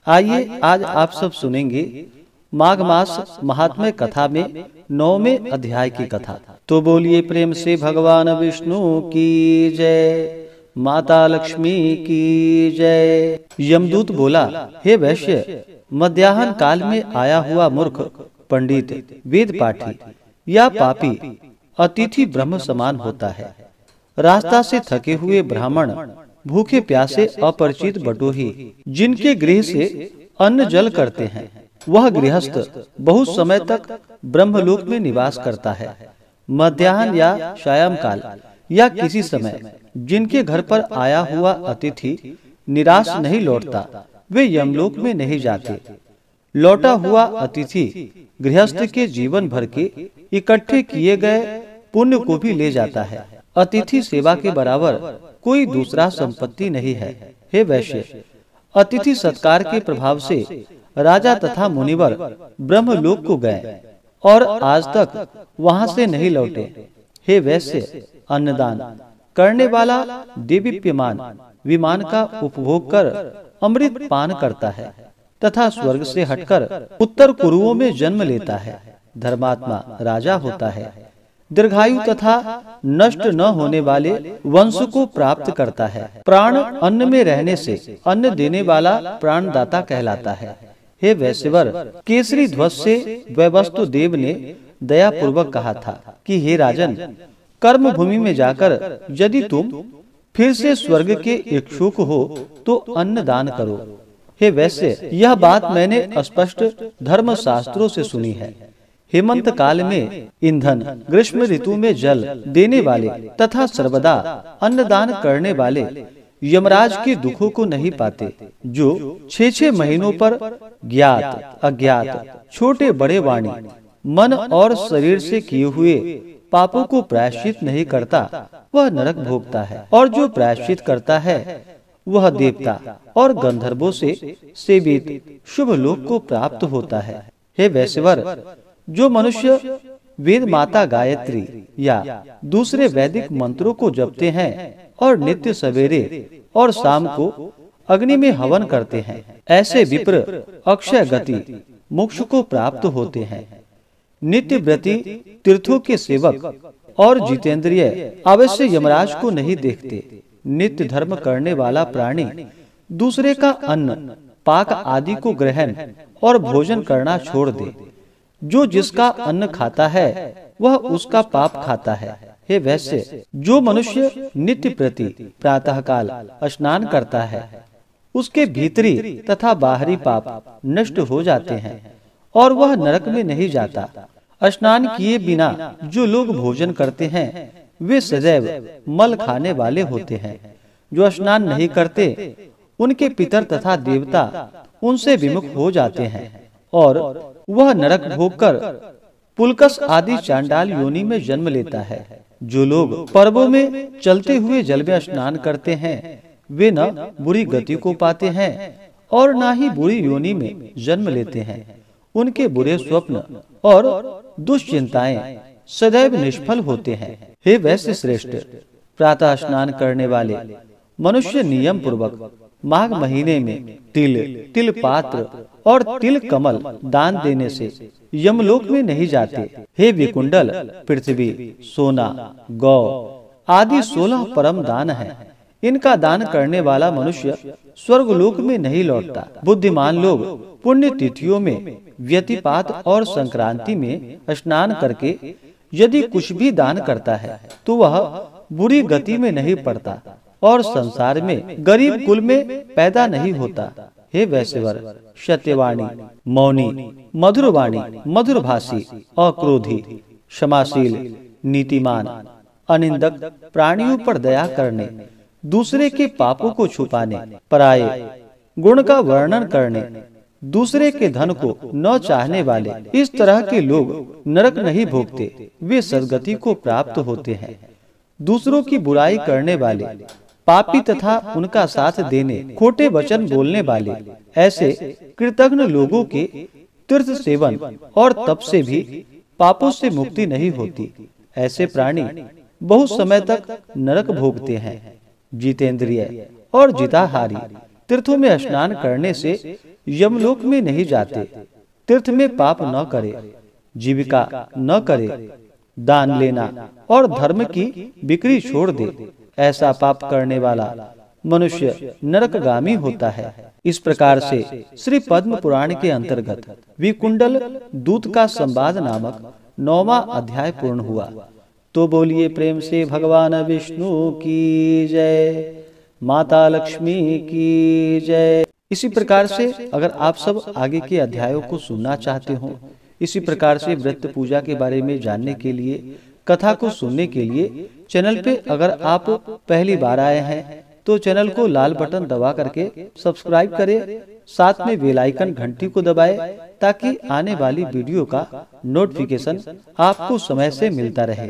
आइए आज आप सब सुनेंगे माघ मास महात्म्य कथा में 9वें अध्याय की कथा। तो बोलिए प्रेम से भगवान विष्णु की जय, माता लक्ष्मी की जय। यमदूत बोला, हे वैश्य, मध्याह्न काल में आया हुआ मूर्ख पंडित, वेद पाठी या पापी अतिथि ब्रह्म समान होता है। रास्ता से थके हुए ब्राह्मण, भूखे प्यासे अपरिचित बटोही जिनके गृह से अन्न जल करते हैं, वह गृहस्थ बहुत समय तक ब्रह्मलोक में निवास करता है। मध्याह्न या सायं काल या किसी समय जिनके घर पर आया हुआ अतिथि निराश नहीं लौटता, वे यमलोक में नहीं जाते। लौटा हुआ अतिथि गृहस्थ के जीवन भर के इकट्ठे किए गए पुण्य को भी ले जाता है। अतिथि सेवा के बराबर कोई दूसरा संपत्ति नहीं है। हे वैश्य, अतिथि सत्कार के प्रभाव से राजा तथा मुनिवर ब्रह्मलोक को गए और आज तक वहां से नहीं लौटे। हे वैश्य, अन्नदान करने वाला देदीप्यमान विमान का उपभोग कर अमृत पान करता है तथा स्वर्ग से हटकर उत्तर कुरुओं में जन्म लेता है। धर्मात्मा राजा होता है, दीर्घायु तथा नष्ट न होने वाले वंश को प्राप्त करता है। प्राण अन्न में रहने से अन्न देने वाला प्राणदाता कहलाता है। हे वैश्यवर, केसरी ध्वज से वैवस्तु देव ने दया पूर्वक कहा था कि हे राजन, कर्म भूमि में जाकर यदि तुम फिर से स्वर्ग के इच्छुक हो तो अन्न दान करो। हे वैश्य, यह बात मैंने स्पष्ट धर्म शास्त्रों से सुनी है। हेमंत काल में ईंधन, ग्रीष्म ऋतु में जल देने वाले तथा सर्वदा अन्नदान करने वाले यमराज के दुखों को नहीं पाते। जो 6-6 महीनों पर ज्ञात अज्ञात छोटे बड़े वाणी, मन और शरीर से किए हुए पापों को प्रायश्चित नहीं करता, वह नरक भोगता है। और जो प्रायश्चित करता है वह देवता और गंधर्वों से सेवित शुभ लोक को प्राप्त होता है। हे वैश्यवर, जो मनुष्य वेद माता गायत्री या दूसरे वैदिक मंत्रों को जपते हैं और नित्य सवेरे और शाम को अग्नि में हवन करते हैं, ऐसे विप्र अक्षय गति मोक्ष को प्राप्त होते हैं। नित्य व्रती, तीर्थों के सेवक और जितेंद्रिय अवश्य यमराज को नहीं देखते। नित्य धर्म करने वाला प्राणी दूसरे का अन्न, पाक आदि को ग्रहण और भोजन करना छोड़ दे। जो जिसका अन्न खाता है वह उसका पाप खाता है। हे वैश्य, जो मनुष्य नित्य प्रति प्रातः काल स्नान करता है, उसके भीतरी तथा बाहरी पाप नष्ट हो जाते हैं और वह नरक में नहीं जाता। स्नान किए बिना जो लोग भोजन करते हैं वे सदैव मल खाने वाले होते हैं। जो स्नान नहीं करते उनके पितर तथा देवता उनसे विमुख हो जाते हैं और वह नरक भोगकर पुलकस आदि चांडाल योनि में जन्म लेता है। जो लोग पर्वों में चलते हुए जल में स्नान करते हैं वे न बुरी गति को पाते हैं और न ही बुरी योनि में जन्म लेते हैं। उनके बुरे स्वप्न और दुश्चिंताएं सदैव निष्फल होते हैं। हे वैश्य श्रेष्ठ, प्रातः स्नान करने वाले मनुष्य नियम पूर्वक माघ महीने में तिल, तिल पात्र और तिल कमल दान देने से यमलोक में नहीं जाते। हे विकुंडल, पृथ्वी, सोना, गौ आदि 16 परम दान हैं। इनका दान करने वाला मनुष्य स्वर्गलोक में नहीं लौटता। बुद्धिमान लोग पुण्य तिथियों में व्यतिपात और संक्रांति में स्नान करके यदि कुछ भी दान करता है तो वह बुरी गति में नहीं पड़ता और संसार में गरीब कुल में पैदा नहीं होता। हे वैश्यवर, सत्यवाणी, मौनी, मधुरवाणी, मधुरभाषी, अक्रोधी, क्षमाशील, नीतिमान, अनिंदक, प्राणियों पर दया करने, दूसरे के पापों को छुपाने, पराये गुण का वर्णन करने, दूसरे के धन को न चाहने वाले, इस तरह के लोग नरक नहीं भोगते, वे सद्गति को प्राप्त होते हैं। दूसरों की बुराई करने वाले, पापी तथा उनका साथ देने, खोटे वचन बोलने वाले, ऐसे कृतघ्न लोगों के तीर्थ सेवन और तप से भी पापों से मुक्ति नहीं होती। ऐसे प्राणी बहुत समय तक नरक भोगते हैं। जितेंद्रिय और जिताहारी तीर्थों में स्नान करने से यमलोक में नहीं जाते, तीर्थ में पाप न करे, जीविका न करे, दान लेना और धर्म की बिक्री छोड़ दे, ऐसा पाप करने वाला मनुष्य नरकगामी होता है। इस प्रकार से श्री पद्म पुराण के अंतर्गत विकुंडल दूत का संवाद नामक 9वां अध्याय पूर्ण हुआ। तो बोलिए प्रेम से भगवान विष्णु की जय, माता लक्ष्मी की जय। इसी प्रकार से अगर आप सब आगे के अध्यायों को सुनना चाहते हो, इसी प्रकार से व्रत पूजा के बारे में जानने के लिए, कथा को सुनने के लिए चैनल पे अगर आप पहली बार आए हैं तो चैनल को लाल बटन दबा करके सब्सक्राइब करें, साथ में बेल आइकन घंटी को दबाएं ताकि आने वाली वीडियो का नोटिफिकेशन आपको समय से मिलता रहे।